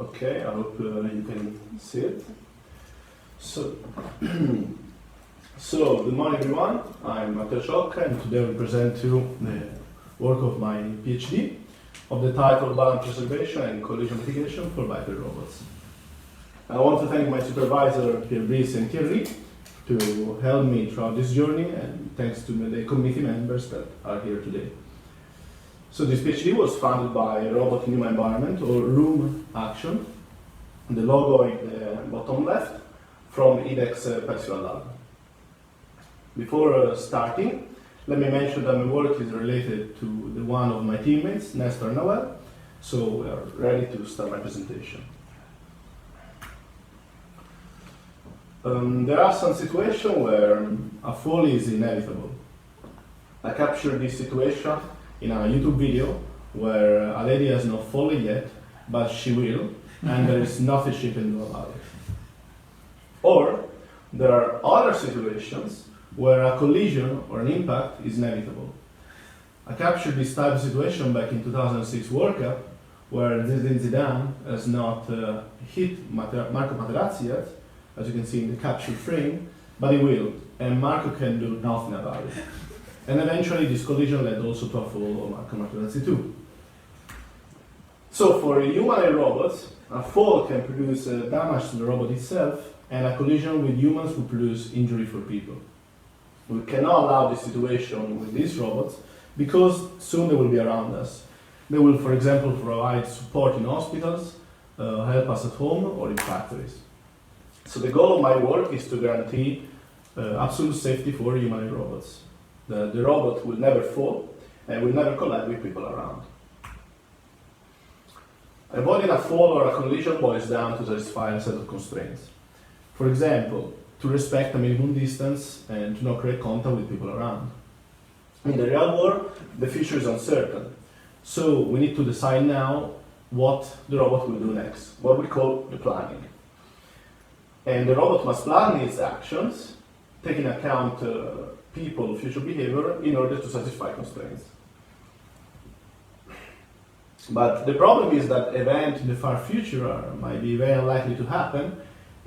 Okay, I hope you can see it. So, good morning everyone. I'm Matteo Ciocca, and today I will present to you the work of my PhD of the title Balance Preservation and Collision Mitigation for Biped Robots. I want to thank my supervisor Pierre Brice and Thierry to help me throughout this journey, and thanks to the committee members that are here today. So this PhD was funded by Robot in Human Environment, or Room Action, the logo in the bottom left, from IDEX Percival Lab. Before starting, let me mention that my work is related to the one of my teammates, Nestor and Noel, so we are ready to start my presentation. There are some situations where a fall is inevitable. I captured this situation in a YouTube video where a lady has not fallen yet, but she will, and there is nothing she can do about it. Or there are other situations where a collision or an impact is inevitable. I captured this type of situation back in 2006 World Cup, where Zinedine Zidane has not hit Marco Materazzi yet, as you can see in the captured frame, but he will, and Marco can do nothing about it. And eventually this collision led also to a fall of Marco Materazzi too. So for humanoid robots, a fall can produce damage to the robot itself, and a collision with humans will produce injury for people. We cannot allow this situation with these robots because soon they will be around us. They will, for example, provide support in hospitals, help us at home or in factories. So the goal of my work is to guarantee absolute safety for humanoid robots. The robot will never fall and will never collide with people around. Avoiding a fall or a collision boils down to satisfy a set of constraints. For example, to respect a minimum distance and to not create contact with people around. In the real world, the future is uncertain. So we need to decide now what the robot will do next, what we call the planning. And the robot must plan its actions, taking account people, future behavior, in order to satisfy constraints. But the problem is that events in the far future might be very unlikely to happen,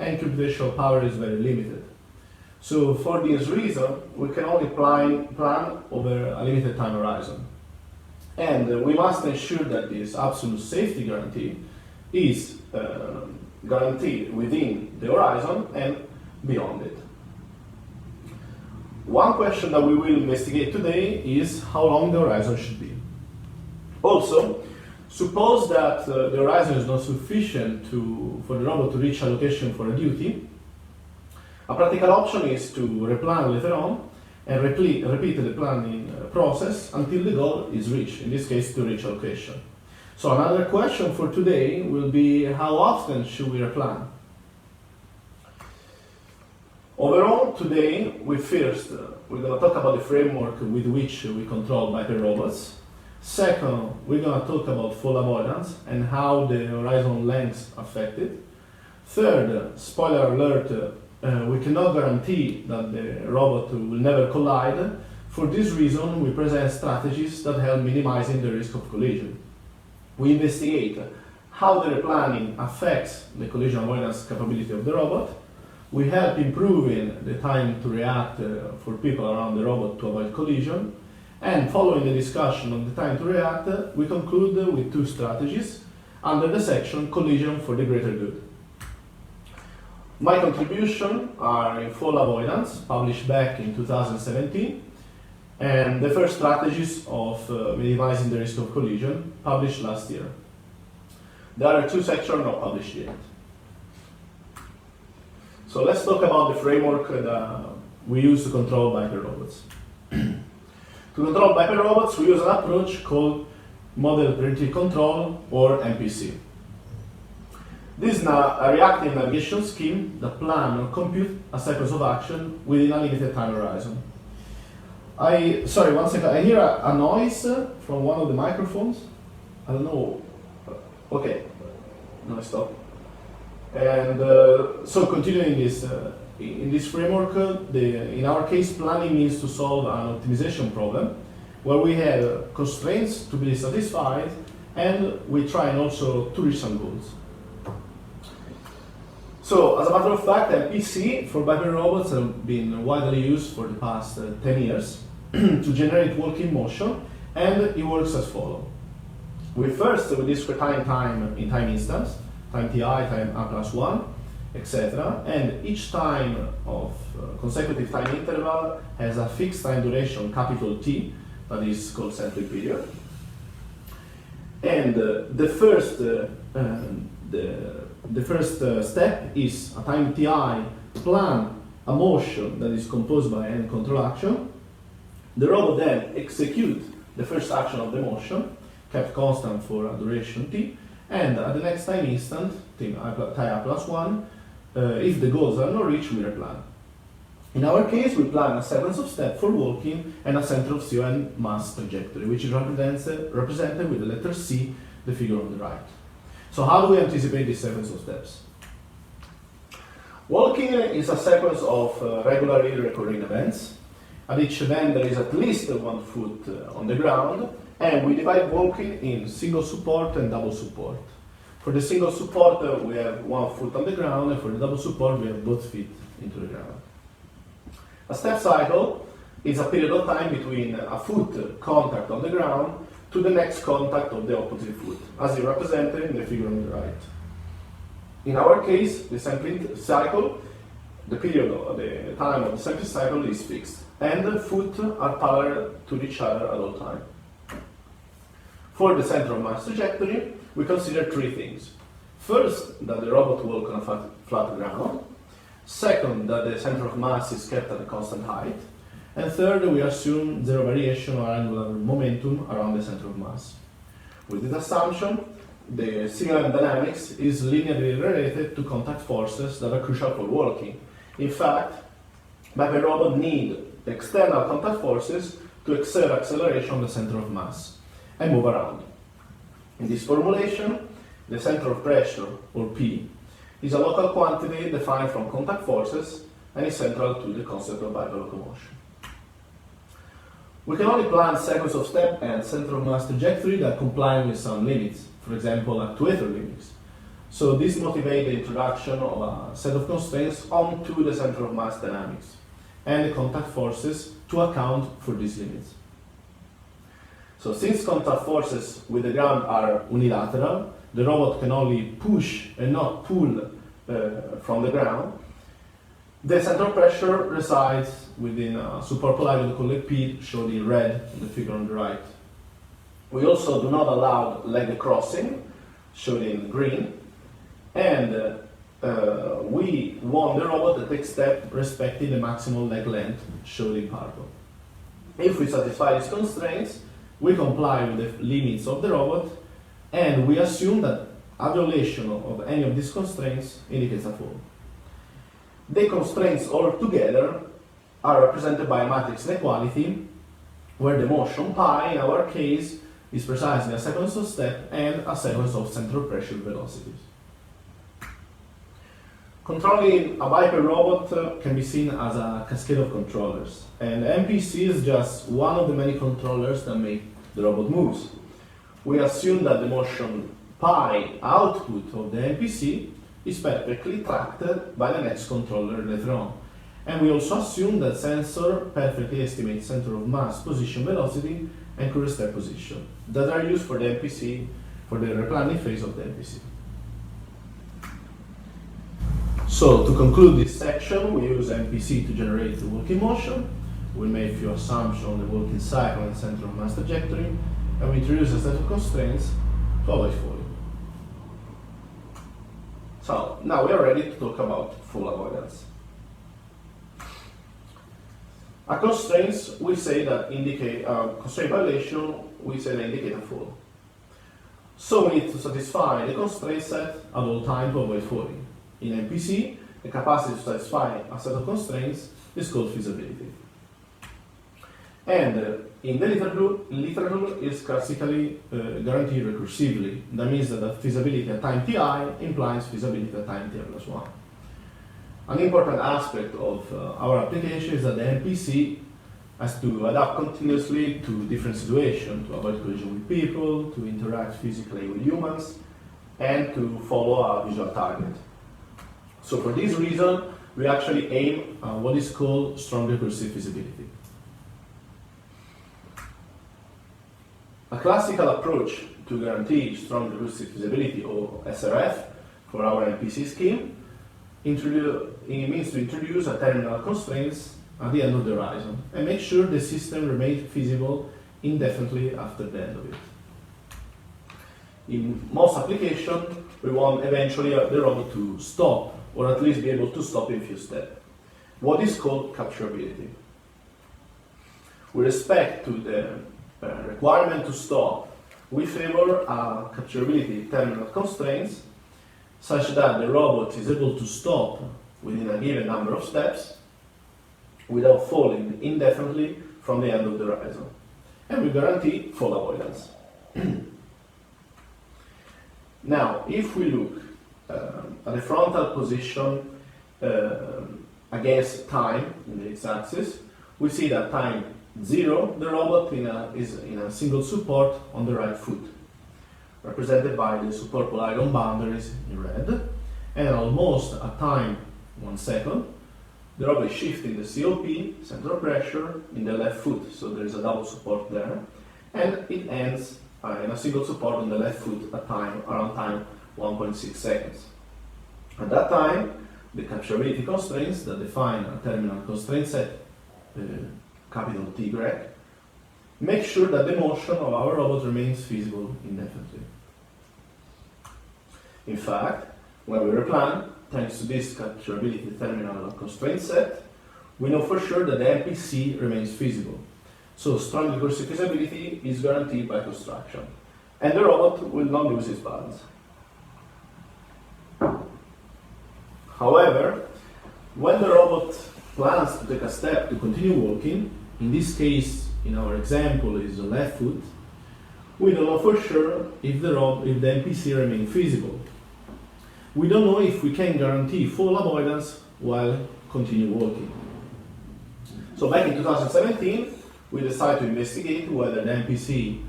and computational power is very limited. So for this reason, we can only plan over a limited time horizon. And we must ensure that this absolute safety guarantee is guaranteed within the horizon and beyond it. One question that we will investigate today is how long the horizon should be. Also, suppose that the horizon is not sufficient for the robot to reach a location for a duty. A practical option is to replan later on and repeat the planning process until the goal is reached, in this case to reach a location. So another question for today will be, how often should we replan? Overall, today we're going to talk about the framework with which we control Biped robots. Second, we're going to talk about fall avoidance and how the horizon lengths affect it. Third, spoiler alert, we cannot guarantee that the robot will never collide. For this reason, we present strategies that help minimizing the risk of collision. We investigate how the replanning affects the collision avoidance capability of the robot. We help improving the time to react for people around the robot to avoid collision. And following the discussion on the time to react, we conclude with two strategies under the section Collision for the Greater Good. My contributions are in fall avoidance, published back in 2017, and the first strategies of minimizing the risk of collision, published last year. The other two sections are not published yet. So let's talk about the framework that we use to control Biped robots. To control Biped robots, we use an approach called Model Predictive Control, or MPC. This is a reactive navigation scheme that plans or computes a sequence of action within a limited time horizon. Sorry, one second. I hear a noise from one of the microphones. I don't know. Okay. No, stop. And so continuing this, in this framework, in our case, planning means to solve an optimization problem where we have constraints to be satisfied and we try and also to reach some goals. So, as a matter of fact, MPC for Biped Robots have been widely used for the past 10 years to generate walking motion, and it works as follows. We discrete time in time instance, time ti, time a+1, etc. And each time of consecutive time interval has a fixed time duration, capital T, that is called centric period. And the first step is a time ti plan a motion that is composed by n control action. The robot then executes the first action of the motion, kept constant for a duration t, and at the next time instant, ti a+1, if the goals are not reached, we replan. In our case, we plan a sequence of steps for walking and a center of CO and mass trajectory, which is represented with the letter C, the figure on the right. So how do we anticipate this sequence of steps? Walking is a sequence of regularly recurring events. At each event, there is at least 1 foot on the ground, and we divide walking in single support and double support. For the single support, we have 1 foot on the ground, and for the double support, we have both feet into the ground. A step cycle is a period of time between a foot contact on the ground to the next contact of the opposite foot, as is represented in the figure on the right. In our case, the sampling cycle, the period of the time of the sampling cycle is fixed, and the foot are parallel to each other at all times. For the center of mass trajectory, we consider 3 things. First, that the robot walks on a flat ground. Second, that the center of mass is kept at a constant height. And third, we assume zero variation or angular momentum around the center of mass. With this assumption, the signal dynamics is linearly related to contact forces that are crucial for walking. In fact, Biped robots need external contact forces to exert acceleration on the center of mass and move around. In this formulation, the center of pressure, or P, is a local quantity defined from contact forces and is central to the concept of biped locomotion. We can only plan sequence of step and center of mass trajectory that comply with some limits, for example, actuator limits. So this motivates the introduction of a set of constraints onto the center of mass dynamics and the contact forces to account for these limits. So since contact forces with the ground are unilateral, the robot can only push and not pull from the ground. The center of pressure resides within a support polarity called P, shown in red in the figure on the right. We also do not allow leg crossing, shown in green, and we want the robot to take steps respecting the maximal leg length, shown in purple. If we satisfy these constraints, we comply with the limits of the robot, and we assume that a violation of any of these constraints indicates a fall. The constraints altogether are represented by a matrix inequality, where the motion pi, in our case, is precisely a sequence of step and a sequence of central pressure velocities. Controlling a biped robot can be seen as a cascade of controllers, and MPC is just one of the many controllers that make the robot moves. We assume that the motion pi output of the MPC is perfectly tracked by the next controller later on. And we also assume that sensor perfectly estimates center of mass, position, velocity, and current step position that are used for the MPC, for the replanning phase of the MPC. So to conclude this section, we use MPC to generate the walking motion. We made a few assumptions on the walking cycle and center of mass trajectory, and we introduce a set of constraints to avoid falling. So now we are ready to talk about fall avoidance. A constraints we say that indicate constraint violation, we say that indicate a fall. So we need to satisfy the constraint set at all times to avoid falling. In MPC, the capacity to satisfy a set of constraints is called feasibility. And in the literature is classically guaranteed recursively. That means that the feasibility at time ti implies feasibility at time t+1. An important aspect of our application is that the MPC has to adapt continuously to different situations, to avoid collision with people, to interact physically with humans, and to follow a visual target. So for this reason, we actually aim at what is called strong recursive feasibility. A classical approach to guarantee strong recursive feasibility, or SRF, for our MPC scheme it means to introduce a terminal constraints at the end of the horizon and make sure the system remains feasible indefinitely after the end of it. In most applications, we want eventually the robot to stop, or at least be able to stop in a few steps. What is called capturability. With respect to the requirement to stop, we favor capturability terminal constraints such that the robot is able to stop within a given number of steps without falling indefinitely from the end of the horizon. And we guarantee fall avoidance. Now, if we look at the frontal position against time in the x-axis, we see that time 0, the robot is in a single support on the right foot, represented by the support polygon boundaries in red, and almost at time 1 second, the robot is shifting the COP, center of pressure, in the left foot, so there is a double support there, and it ends in a single support on the left foot at around time 1.6 seconds. At that time, the capturability constraints that define a terminal constraint set, capital T grec, make sure that the motion of our robot remains feasible indefinitely. In fact, when we replan, thanks to this capturability terminal constraint set, we know for sure that the MPC remains feasible. So strong recursive feasibility is guaranteed by construction, and the robot will not lose its balance. However, when the robot plans to take a step to continue walking, in this case, in our example, is the left foot, we don't know for sure if the MPC remains feasible. We don't know if we can guarantee fall avoidance while continue walking. So back in 2017, we decided to investigate whether the MPC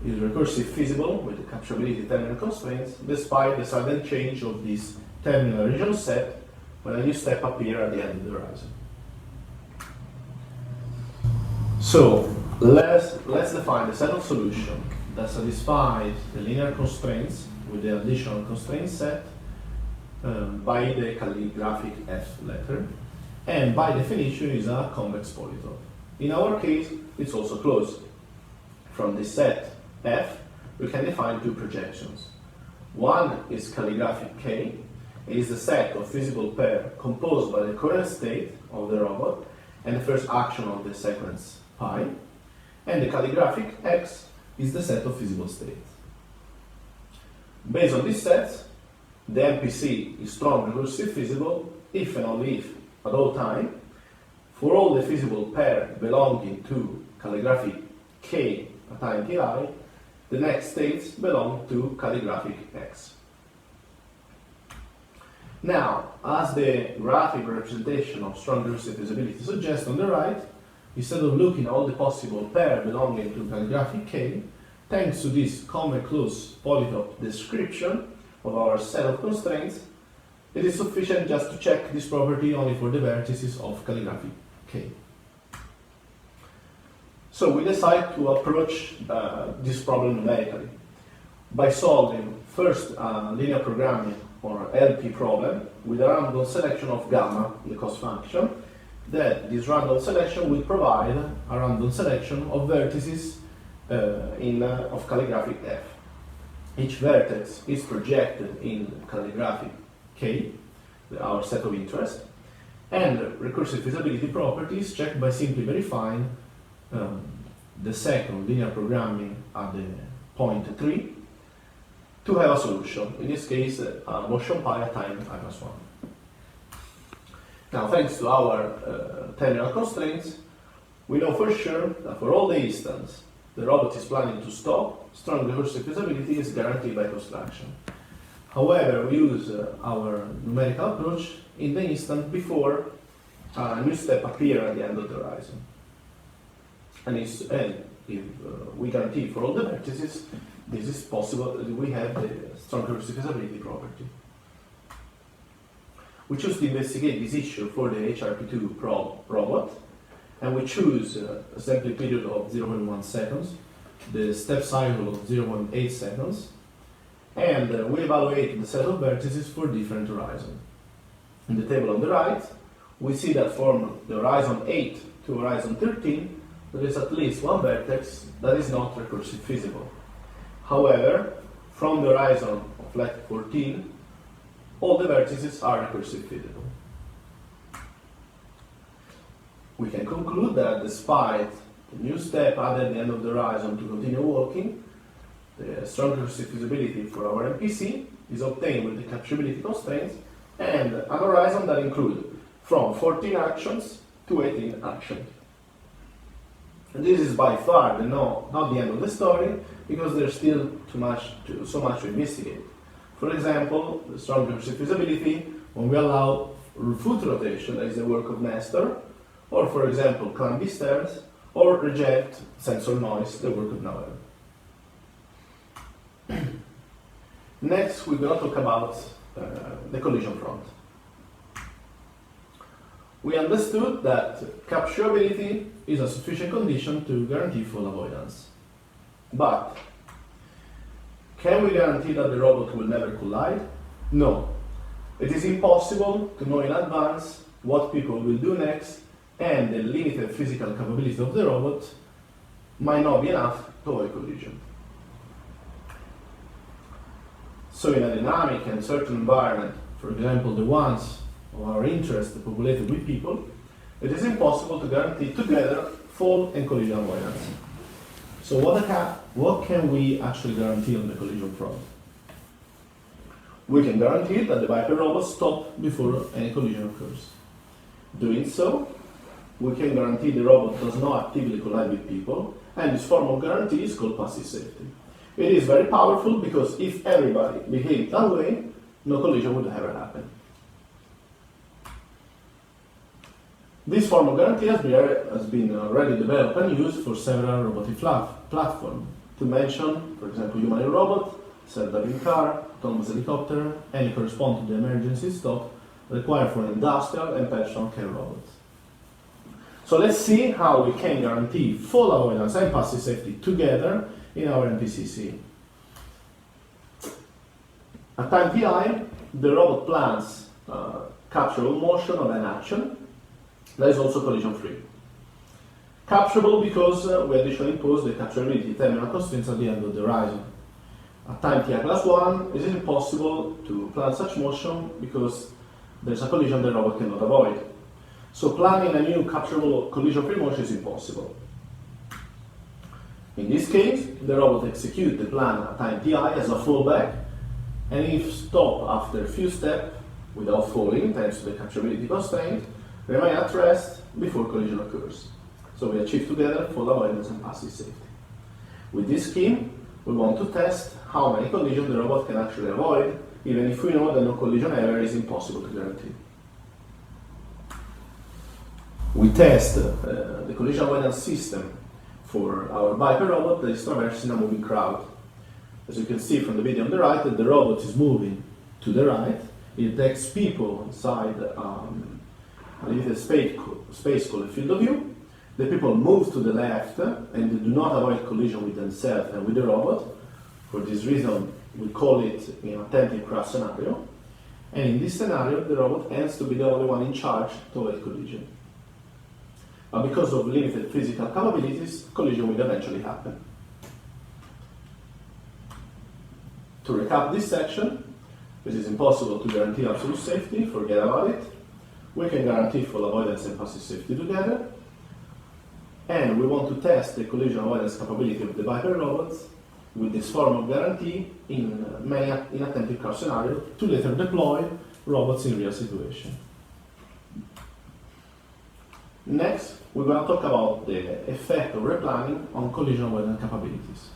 is recursive feasible with the capturability terminal constraints, despite the sudden change of this terminal region set when a new step appears at the end of the horizon. So let's define the set of solutions that satisfies the linear constraints with the additional constraint set by the calligraphic F letter, and by definition is a convex polytope. In our case, it's also closed. From this set F, we can define two projections. One is calligraphic K. It is the set of feasible pair composed by the current state of the robot and the first action of the sequence pi. And the calligraphic X is the set of feasible states. Based on these sets, the MPC is strong recursive feasible if and only if, at all time, for all the feasible pair belonging to calligraphic K at time ti, the next states belong to calligraphic X. Now, as the graphic representation of strong recursive feasibility suggests on the right, instead of looking at all the possible pair belonging to calligraphic K, thanks to this convex closed polytope description of our set of constraints, it is sufficient just to check this property only for the vertices of calligraphic K. So we decide to approach this problem numerically by solving first linear programming or LP problem with a random selection of gamma, the cost function, that this random selection will provide a random selection of vertices of calligraphic F. Each vertex is projected in calligraphic K, our set of interest, and recursive feasibility properties checked by simply verifying the second linear programming at the point 3 to have a solution, in this case motion pi at time I+1. Now, thanks to our terminal constraints, we know for sure that for all the instants the robot is planning to stop, strong recursive feasibility is guaranteed by construction. However, we use our numerical approach in the instant before a new step appears at the end of the horizon. And if we guarantee for all the vertices, this is possible, we have the strong recursive feasibility property. we choose to investigate this issue for the HRP2 robot, and we choose a sampling period of 0.1 seconds, the step cycle of 0.8 seconds, and we evaluate the set of vertices for different horizons. In the table on the right, we see that from the horizon 8 to horizon 13, there is at least one vertex that is not recursive feasible. However, from the horizon of left 14, all the vertices are recursive feasible. We can conclude that despite the new step added at the end of the horizon to continue walking, the strong recursive feasibility for our MPC is obtained with the capturability constraints and an horizon that includes from 14 actions to 18 actions. And this is by far not the end of the story, because there's still so much to investigate. For example, the strong recursive feasibility when we allow foot rotation, that is the work of Nestor, or for example, climb these stairs, or reject sensor noise, the work of Noel. Next, we're going to talk about the collision front. We understood that capturability is a sufficient condition to guarantee full avoidance. But can we guarantee that the robot will never collide? No. It is impossible to know in advance what people will do next, and the limited physical capability of the robot might not be enough to avoid collision. So in a dynamic and certain environment, for example the ones of our interest populated with people, it is impossible to guarantee together fall and collision avoidance. So what can we actually guarantee on the collision front? We can guarantee that the Biped robots stop before any collision occurs. Doing so, we can guarantee the robot does not actively collide with people, and this form of guarantee is called passive safety. It is very powerful because if everybody behaved that way, no collision would ever happen. This form of guarantee has been already developed and used for several robotic platforms. To mention, for example, humanoid robot, self-driving car, autonomous helicopter, and correspond to the emergency stop required for industrial and personal care robots. So let's see how we can guarantee full avoidance and passive safety together in our MPCC. At time ti, the robot plans capturable motion of an action that is also collision-free. Capturable because we additionally impose the capturability terminal constraints at the end of the horizon. At time ti plus 1, it is impossible to plan such motion because there's a collision the robot cannot avoid. So planning a new capturable collision-free motion is impossible. In this case, the robot executes the plan at time ti as a fallback, and if stop after a few steps without falling, thanks to the capturability constraint, remain at rest before collision occurs. So we achieve together full avoidance and passive safety. With this scheme, we want to test how many collisions the robot can actually avoid, even if we know that no collision ever is impossible to guarantee. We test the collision avoidance system for our Biped robot that is traversing a moving crowd. As you can see from the video on the right, the robot is moving to the right. It detects people inside a limited space called a field of view. The people move to the left and they do not avoid collision with themselves and with the robot. For this reason, we call it an attentive crash scenario. And in this scenario, the robot ends to be the only one in charge to avoid collision. But because of limited physical capabilities, collision will eventually happen. To recap this section, it is impossible to guarantee absolute safety, forget about it. We can guarantee full avoidance and passive safety together. And we want to test the collision avoidance capability of the Biped robots with this form of guarantee in attentive crash scenario to later deploy robots in real situation. Next, we're going to talk about the effect of replanning on collision avoidance capabilities.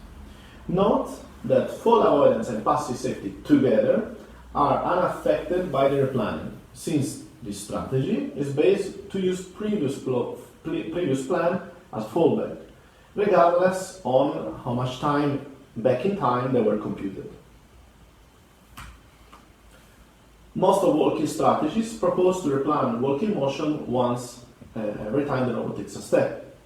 Note that full avoidance and passive safety together are unaffected by the replanning, since this strategy is based to use previous plan as fallback, regardless on how much time back in time they were computed. Most of walking strategies propose to replan walking motion once every time the robot takes a step.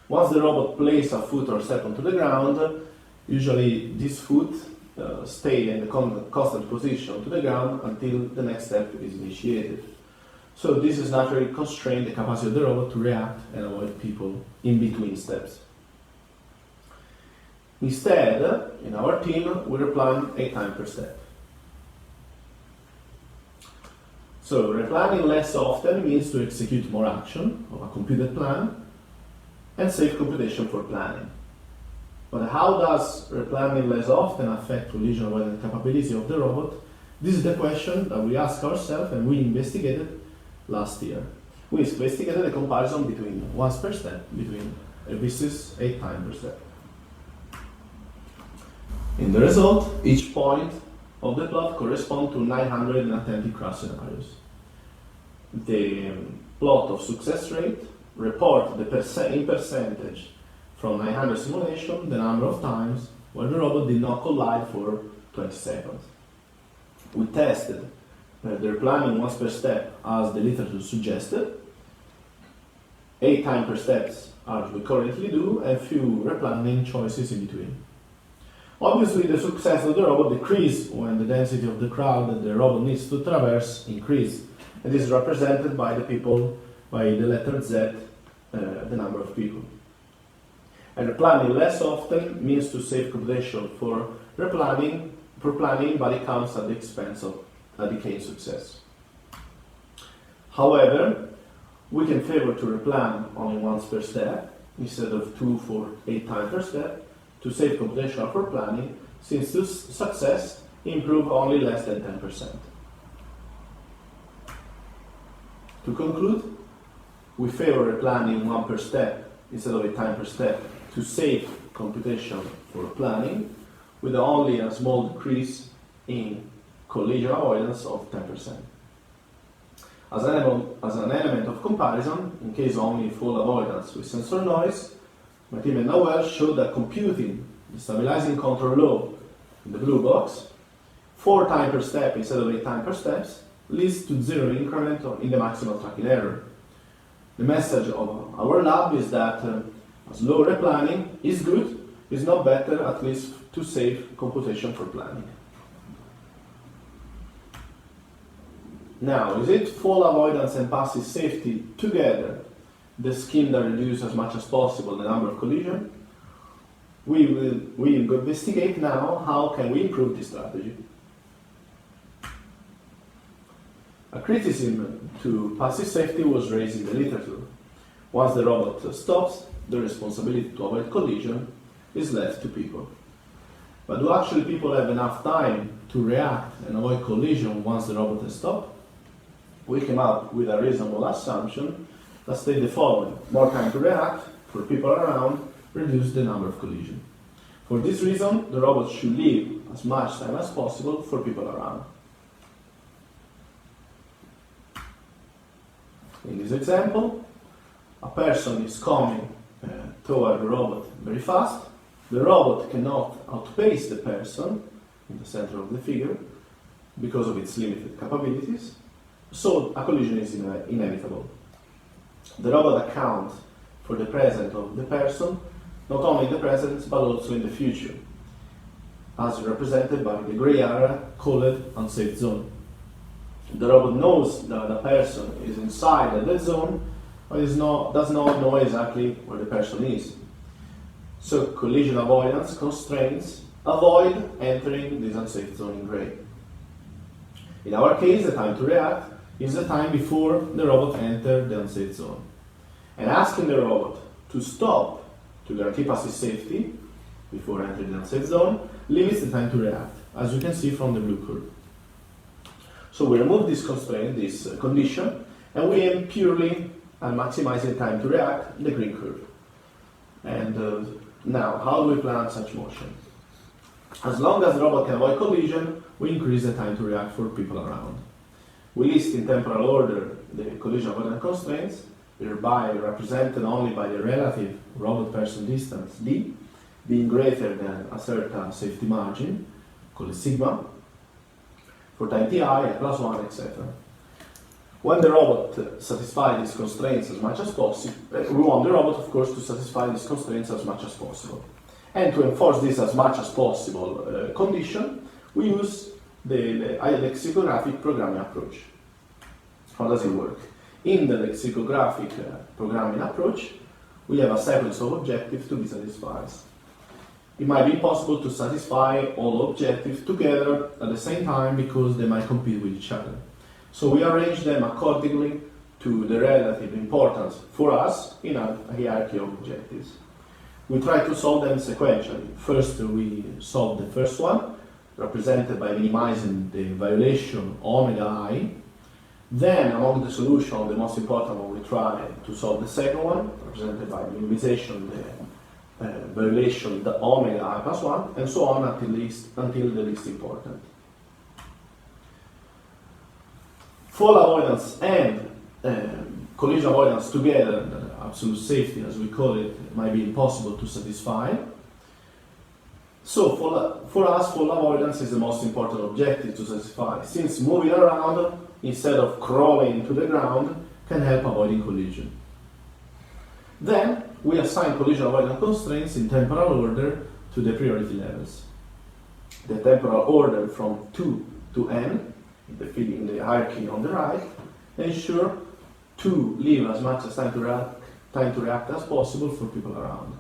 Once the robot places a foot or step onto the ground, usually this foot stay in the constant position to the ground until the next step is initiated. So this is naturally constrain the capacity of the robot to react and avoid people in between steps. Instead, in our team, we replan 8 times per step. So replanning less often means to execute more action of a computed plan and save computation for planning. But how does replanning less often affect collision avoidance capability of the robot? This is the question that we asked ourselves and we investigated last year. We investigated a comparison between once per step, between thesis 8 times per step. In the result, each point of the plot corresponds to 920 crash scenarios. The plot of success rate reports in percentage from 900 simulation the number of times where the robot did not collide for 20 seconds. We tested the replanning once per step as the literature suggested, 8 times per steps as we currently do, and few replanning choices in between. Obviously, the success of the robot decreases when the density of the crowd that the robot needs to traverse increases. And this is represented by the letter Z, the number of people. And replanning less often means to save computation for planning, but it comes at the expense of a decaying success. However, we can favor to replan only once per step instead of 2 for 8 times per step to save computation for planning, since this success improves only less than 10%. To conclude, we favor replanning 1 per step instead of 8 times per step to save computation for planning, with only a small decrease in collision avoidance of 10%. As an element of comparison, in case only fall avoidance with sensor noise, Matteo and Noel showed that computing the stabilizing control law in the blue box 4 times per step instead of 8 times per steps leads to 0 increment in the maximal tracking error. The message of our lab is that slow replanning is good, is not better, at least to save computation for planning. Now, is it fall avoidance and passive safety together the scheme that reduces as much as possible the number of collisions? We will investigate now how can we improve this strategy. A criticism to passive safety was raised in the literature. Once the robot stops, the responsibility to avoid collision is left to people. But do actually people have enough time to react and avoid collision once the robot has stopped? We came up with a reasonable assumption that states the following: more time to react for people around, reduce the number of collisions. For this reason, the robot should leave as much time as possible for people around. In this example, a person is coming toward the robot very fast. The robot cannot outpace the person in the center of the figure because of its limited capabilities, so a collision is inevitable. The robot accounts for the presence of the person, not only in the present but also in the future, as represented by the gray area called unsafe zone. The robot knows that the person is inside the dead zone, but does not know exactly where the person is. So collision avoidance constraints avoid entering this unsafe zone in gray. In our case, the time to react is the time before the robot enters the unsafe zone. And asking the robot to stop to guarantee passive safety before entering the unsafe zone limits the time to react, as you can see from the blue curve. So we remove this constraint, this condition, and we aim purely at maximizing time to react, the green curve. And now, how do we plan such motion? As long as the robot can avoid collision, we increase the time to react for people around. We list in temporal order the collision avoidance constraints, whereby represented only by the relative robot-person distance d, being greater than a certain safety margin, called sigma. for time ti, n+1, etc. When the robot satisfies these constraints as much as possible, we want the robot, of course, to satisfy these constraints as much as possible. And to enforce this as much as possible condition, we use the lexicographic programming approach. How does it work? In the lexicographic programming approach, we have a sequence of objectives to be satisfied. It might be possible to satisfy all objectives together at the same time because they might compete with each other. So we arrange them accordingly to the relative importance for us in a hierarchy of objectives. We try to solve them sequentially. First, we solve the first one, represented by minimizing the violation omega I. Then, among the solutions, the most important one, we try to solve the second one, represented by minimization, the violation, the omega I+1, and so on until the least important. Fall avoidance and collision avoidance together, absolute safety as we call it, might be impossible to satisfy. So for us, fall avoidance is the most important objective to satisfy, since moving around instead of crawling into the ground can help avoiding collision. Then we assign collision avoidance constraints in temporal order to the priority levels. The temporal order from 2 to n, in the hierarchy on the right, ensure to leave as much as time to react as possible for people around.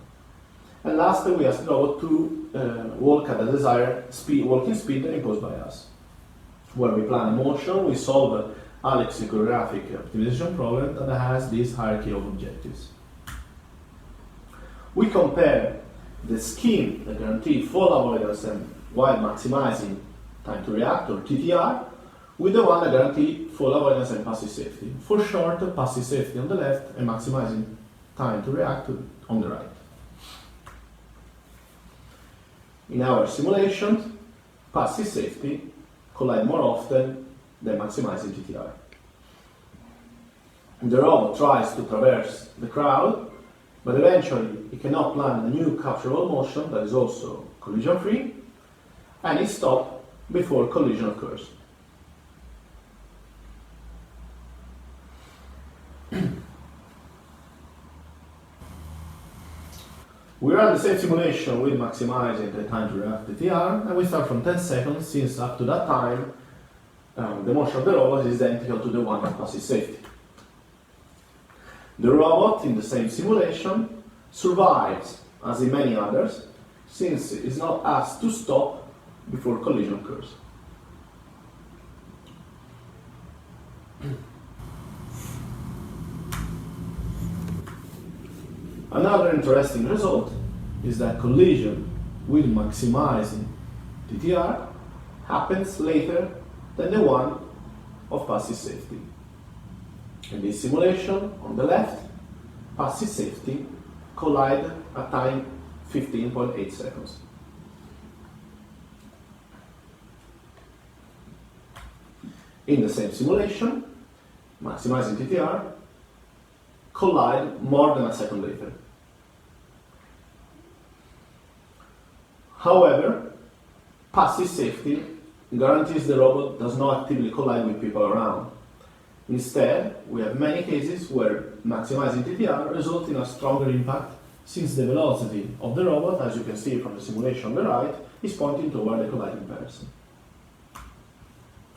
And lastly, we ask the robot to walk at the desired walking speed imposed by us. When we plan a motion, we solve a lexicographic optimization problem that has this hierarchy of objectives. We compare the scheme that guarantees fall avoidance and while maximizing time to react, or TTR, with the one that guarantees fall avoidance and passive safety. For short, passive safety on the left and maximizing time to react on the right. In our simulation, passive safety collide more often than maximizing TTR. The robot tries to traverse the crowd, but eventually it cannot plan a new capturable motion that is also collision-free, and it stops before collision occurs. We run the same simulation with maximizing the time to react TTR, and we start from 10 seconds, since up to that time the motion of the robot is identical to the one of passive safety. The robot in the same simulation survives as in many others, since it is not asked to stop before collision occurs. Another interesting result is that collision with maximizing TTR happens later than the one of passive safety. In this simulation, on the left, passive safety collide at time 15.8 seconds. In the same simulation, maximizing TTR collide more than a second later. However, passive safety guarantees the robot does not actively collide with people around. Instead, we have many cases where maximizing TTR results in a stronger impact, since the velocity of the robot, as you can see from the simulation on the right, is pointing toward the colliding person.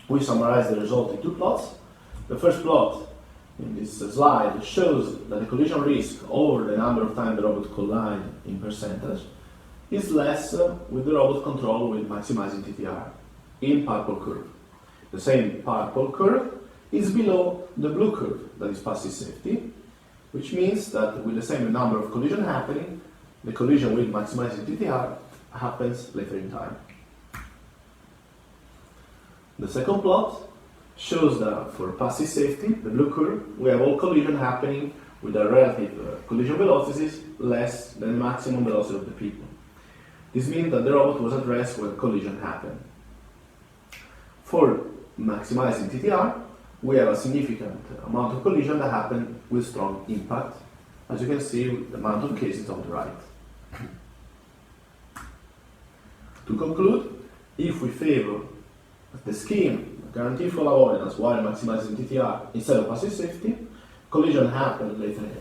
We summarize the result in two plots. The first plot in this slide shows that the collision risk over the number of times the robot collides in percentage is less with the robot control with maximizing TTR in purple curve. The same purple curve is below the blue curve, that is passive safety, which means that with the same number of collisions happening, the collision with maximizing TTR happens later in time. The second plot shows that for passive safety, the blue curve, we have all collision happening with a relative collision velocities less than maximum velocity of the people. This means that the robot was addressed when collision happened. For maximizing TTR, we have a significant amount of collision that happen with strong impact, as you can see with the amount of cases on the right. To conclude, if we favor the scheme guarantee full avoidance while maximizing TTR instead of passive safety. Collision happen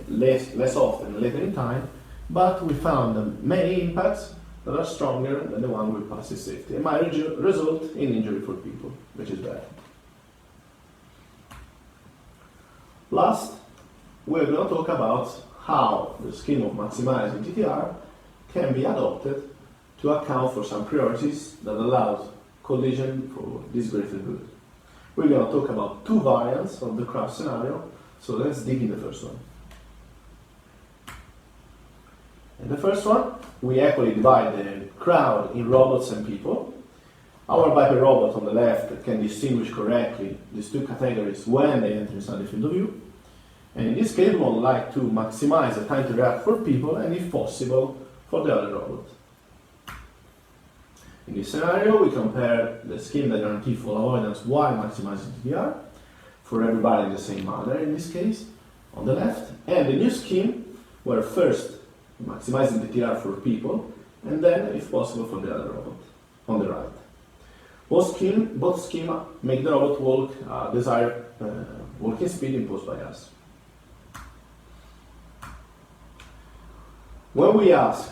less often later in time, but we found many impacts that are stronger than the one with passive safety and might result in injury for people, which is bad. Last, we're going to talk about how the scheme of maximizing TTR can be adopted to account for some priorities that allow collision for this greater good. We're going to talk about two variants of the crash scenario, so let's dig in the first one. In the first one, we equally divide the crowd in robots and people. Our biped robot on the left can distinguish correctly these two categories when they enter inside the field of view. And in this case, we would like to maximize the time to react for people and, if possible, for the other robot. In this scenario, we compare the scheme that guarantees full avoidance while maximizing TTR for everybody in the same manner, in this case, on the left, and the new scheme where first maximizing TTR for people and then, if possible, for the other robot on the right. Both schemes make the robot walk desired walking speed imposed by us. When we ask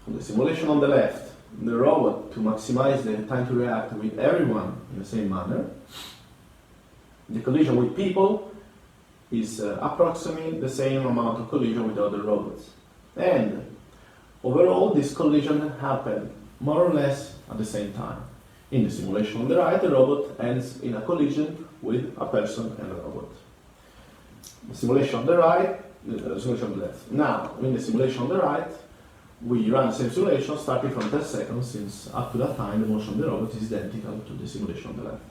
on the simulation on the left the robot to maximize the time to react with everyone in the same manner, the collision with people is approximately the same amount of collision with other robots. And overall, this collision happened more or less at the same time. In the simulation on the right, the robot ends in a collision with a person and a robot. The simulation on the right, the simulation on the left. Now, in the simulation on the right, we run the same simulation starting from 10 seconds, since up to that time the motion of the robot is identical to the simulation on the left.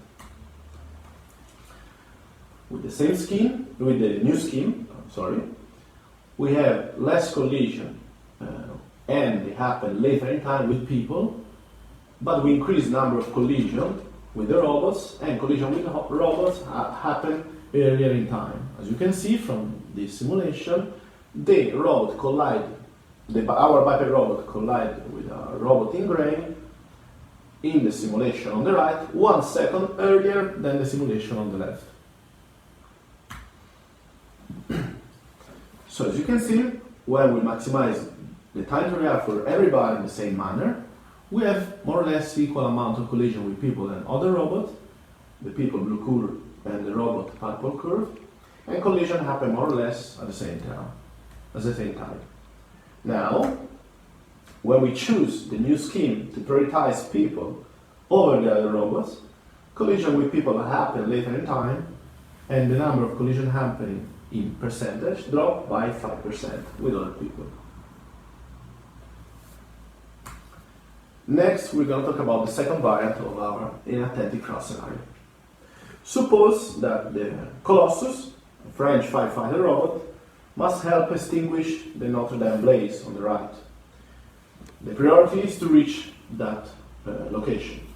With the same scheme, with the new scheme, we have less collision and they happen later in time with people, but we increase the number of collision with the robots, and collision with the robots happen earlier in time. As you can see from this simulation, the robot our biped robot collided with a robot in gray in the simulation on the right 1 second earlier than the simulation on the left. So as you can see, when we maximize the time to react for everybody in the same manner, we have more or less equal amount of collision with people and other robots, the people blue curve and the robot purple curve, and collision happen more or less at the same time. Now, when we choose the new scheme to prioritize people over the other robots, collision with people happen later in time, and the number of collision happening in percentage drop by 5% with other people. Next, we're going to talk about the second variant of our inattentive crash scenario. Suppose that the Colossus, a French firefighter robot, must help extinguish the Notre Dame blaze on the right. The priority is to reach that location.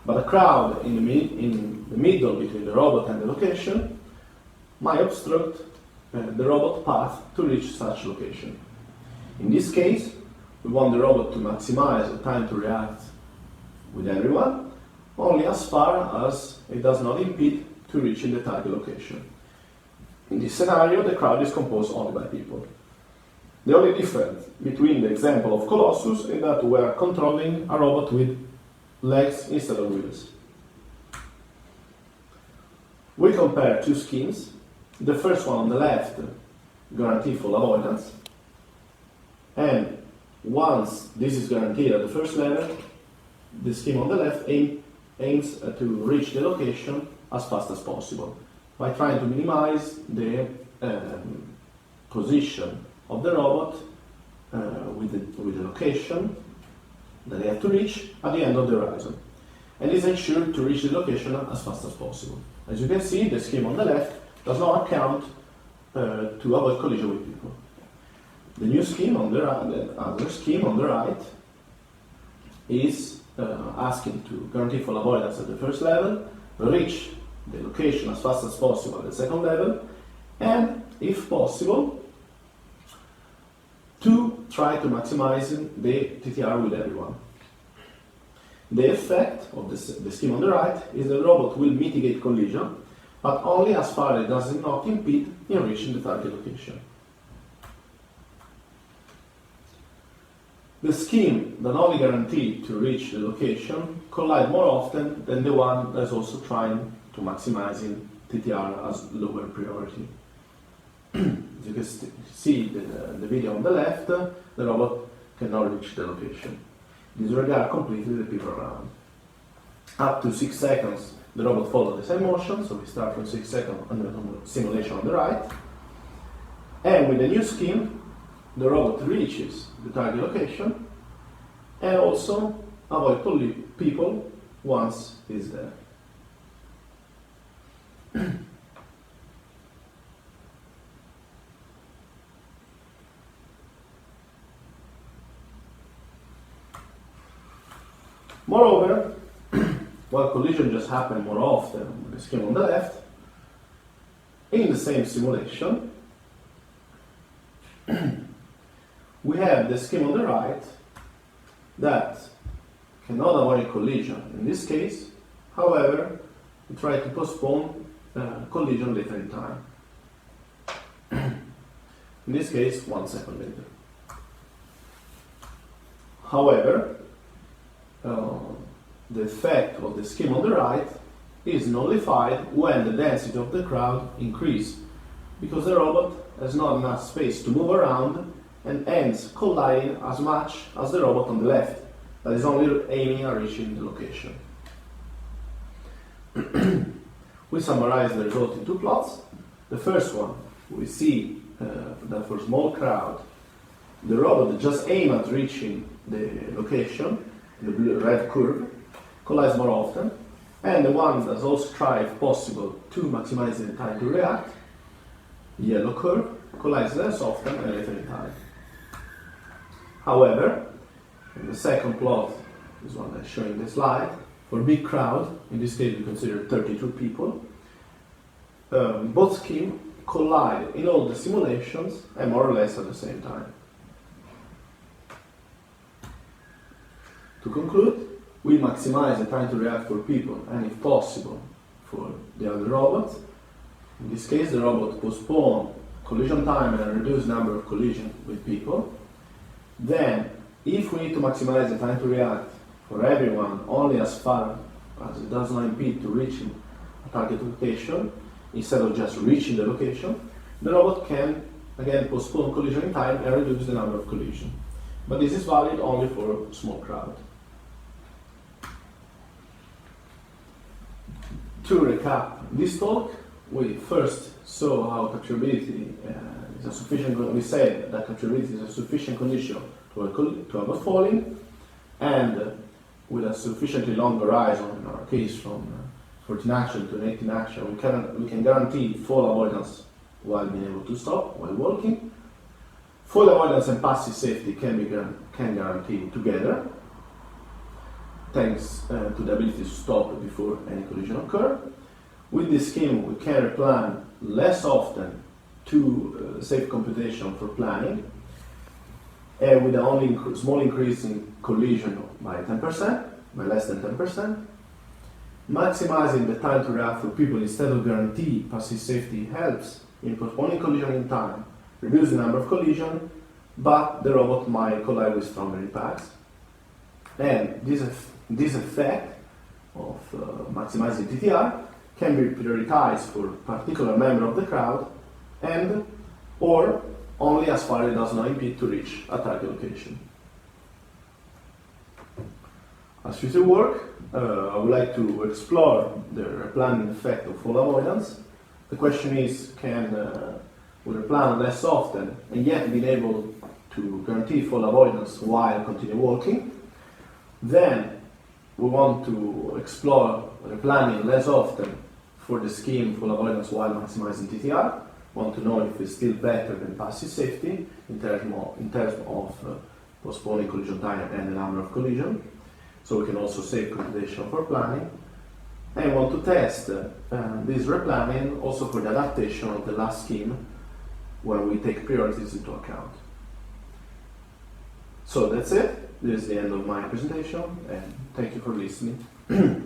But a crowd in the middle between the robot and the location might obstruct the robot path to reach such location. In this case, we want the robot to maximize the time to react with everyone, only as far as it does not impede to reaching the target location. In this scenario, the crowd is composed only by people. The only difference between the example of Colossus is that we are controlling a robot with legs instead of wheels. We compare two schemes. The first one on the left guarantees full avoidance, and once this is guaranteed at the first level, the scheme on the left aims to reach the location as fast as possible by trying to minimize the position of the robot with the location that they have to reach at the end of the horizon, and is ensured to reach the location as fast as possible. As you can see, the scheme on the left does not account to avoid collision with people. The new scheme on the right, the other scheme on the right, is asking to guarantee full avoidance at the first level, reach the location as fast as possible at the second level, and, if possible, to try to maximize the TTR with everyone. The effect of the scheme on the right is that the robot will mitigate collision, but only as far as it does not impede in reaching the target location. The scheme that only guaranteed to reach the location collide more often than the one that is also trying to maximizing TTR as lower priority. As you can see the video on the left, the robot cannot reach the location. Disregard completely the people around. Up to 6 seconds, the robot follows the same motion, so we start from 6 seconds on the simulation on the right. And with the new scheme, the robot reaches the target location and also avoid people once it's there. Moreover, while collision just happens more often with the scheme on the left, in the same simulation, we have the scheme on the right that cannot avoid collision. In this case, however, we try to postpone collision later in time. In this case, 1 second later. However, the effect of the scheme on the right is nullified when the density of the crowd increases, because the robot has not enough space to move around and ends colliding as much as the robot on the left, that is only aiming at reaching the location. We summarize the result in 2 plots. The first one, we see that for small crowd, the robot just aims at reaching the location, the red curve, collides more often, and the one that also tries, if possible, to maximize the time to react, yellow curve, collides less often and later in time. However, in the second plot, this one that's showing the slide, for big crowd, in this case we consider 32 people, both schemes collide in all the simulations and more or less at the same time. To conclude, we maximize the time to react for people and, if possible, for the other robots. In this case, the robot postpones collision time and reduce number of collisions with people. Then, if we need to maximize the time to react for everyone only as far as it does not impede to reaching a target location, instead of just reaching the location, the robot can again postpone collision in time and reduce the number of collisions. But this is valid only for a small crowd. To recap this talk, we first saw how capturability is a sufficient. We said that capturability is a sufficient condition to avoid falling, and with a sufficiently long horizon, in our case from 14 action to 18 action, we can guarantee fall avoidance while being able to stop while walking. Fall avoidance and passive safety can guarantee together, thanks to the ability to stop before any collision occurs. With this scheme, we can replan less often to safe computation for planning, and with only small increase in collision by 10%, by less than 10%. Maximizing the time to react for people instead of guarantee passive safety helps in postponing collision in time, reduce the number of collisions, but the robot might collide with stronger impacts. And this effect of maximizing TTR can be prioritized for particular member of the crowd and or only as far as it does not impede to reach a target location. As future work, I would like to explore the replanning effect of fall avoidance. The question is, can we replan less often and yet be able to guarantee fall avoidance while continue walking? Then we want to explore replanning less often for the scheme fall avoidance while maximizing TTR. Want to know if it's still better than passive safety in terms of postponing collision time and the number of collisions. So we can also save computation for planning. And want to test this replanning also for the adaptation of the last scheme when we take priorities into account. So that's it. This is the end of my presentation, and Thank you for listening.